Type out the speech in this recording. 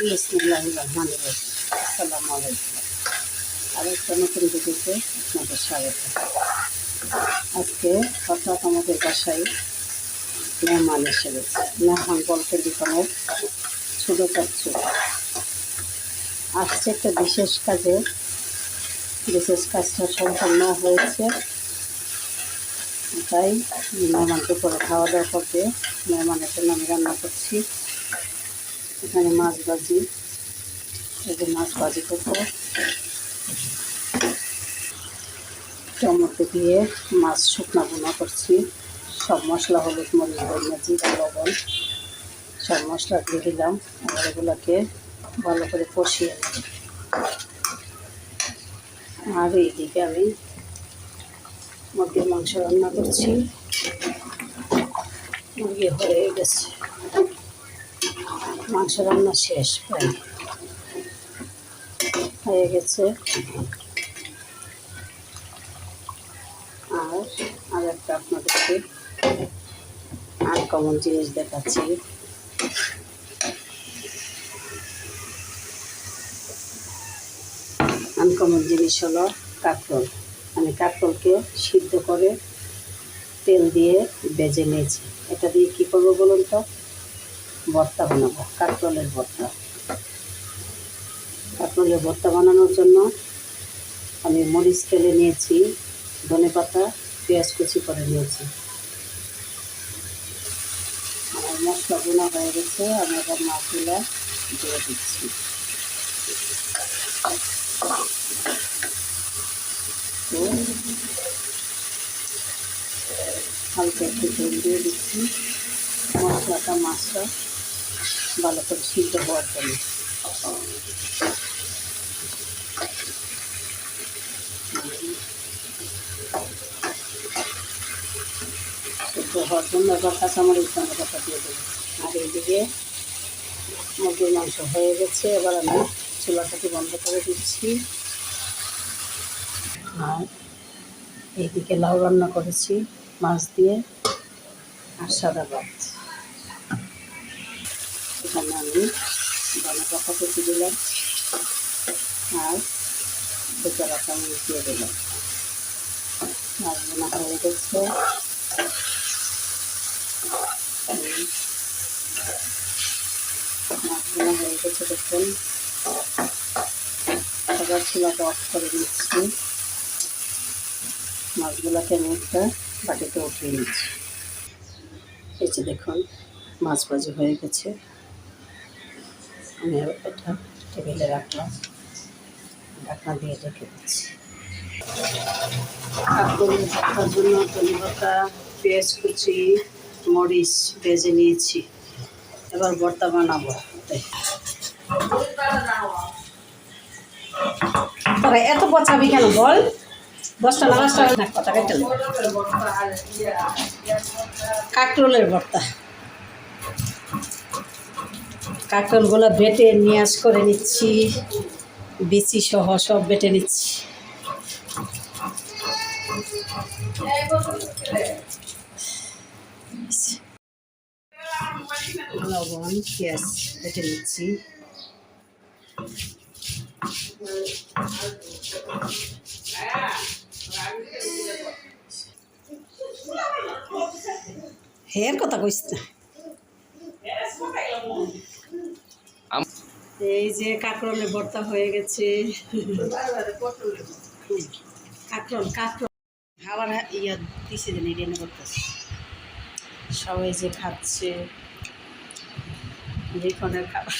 বিসমিল্লাহির রহমানির রহিম। আসসালামু আলাইকুম। আরেকটা নতুন ভিডিওতে আপনাদের স্বাগত। আজকে হঠাৎ আমাদের বাসায় মেহমান এসে গেছে। মেহমান বলতে দোকানের ছোটো চাচ্ছু আসছে একটা বিশেষ কাজে। বিশেষ কাজটা সম্পন্ন হয়েছে, তাই মেহমানকে করে খাওয়া দাওয়া করতে মেহমানের জন্য আমি রান্না করছি। এখানে মাছ ভাজি, এই যে মাছ ভাজি করবো, টমেটো দিয়ে মাছ শুকনা বোনা করছি। সব মশলা, হলুদ, মরিচ, ধনিয়া, জিরা, লবণ সব মশলা দিয়ে দিলাম। আর এগুলোকে ভালো করে কষিয়ে নিই। আর এইদিকে আমি মুরগির মাংস রান্না করছি। মুরগি হয়ে গেছে, মাংস রান্না শেষ, প্রায় হয়ে গেছে। আর একটা আপনাদেরকে আনকমন জিনিস দেখাচ্ছি। আনকমন জিনিস হলো কাঁকরোল। আমি কাঁকরোলকে সিদ্ধ করে তেল দিয়ে ভেজে নিয়েছি। এটা দিয়ে কী করবো বলুন তো? ভর্তা বানাবো, কাঁকরোলের ভর্তা। কাঁকরোলের ভর্তা বানানোর জন্য আমি মরিচ তেলে নিয়েছি, ধনেপাতা, পেঁয়াজ কুচি করে নিয়েছি। আমার মশলা বোনা হয়ে গেছে, আমি এবার মাছগুলো দিয়ে দিচ্ছি। হালকা একটু তেল দিয়ে দিচ্ছি মশলাটা, মাছটা ভালো করে সিদ্ধ হওয়ার জন্য। সিদ্ধ হওয়ার জন্য এবার কাঁচামরিচ ধনেপাতা দিয়ে দেবো। আর এইদিকে মুরগির মাংস হয়ে গেছে, এবার আমি চুলাটাকে বন্ধ করে দিচ্ছি। আর এইদিকে লাউ রান্না করেছি মাছ দিয়ে আর সাদা ভাত। এখানে আমি ধনেপাতা কুচি দিলাম আর বেঁচে রাখা মরিচ দিয়ে দিলাম। মাছ বোনা হয়ে গেছে। মাছ বোনা হয়ে গেছে দেখুন। এবার চুলাটা অফ করে দিচ্ছি। মাছগুলোকে আমি একটা বাটিতে উঠিয়ে নিচ্ছি। এই যে দেখুন মাছ ভাজি হয়ে গেছে। আমি এটা টেবিলে রাখলাম, ঢাকনা দিয়ে রেখে দিচ্ছি। কাঁকরোল ভর্তার জন্য ধনেপাতা, পেঁয়াজ কুচি, মরিচ ভেজে নিয়েছি। এবার ভর্তা বানাবো। তোরা এত পচাবি কেন বল? 10টা না 5টা না কথা কেটে। কাঁকরোলের ভর্তা। কাঁকরোলগুলো বেটে নিয়াজ করে নিচ্ছি, বিচি সহ সব বেটে নিচ্ছি। লবণ, পেঁয়াজ বেটে নিচ্ছি। হের কথা কইস না। এই যে কাঁকরোলের ভর্তা হয়ে গেছে। কাঁকরোল খাবার ইয়া দিছে যে রেনে করতেছে। সবাই যে খাচ্ছে, যেখানের খাবার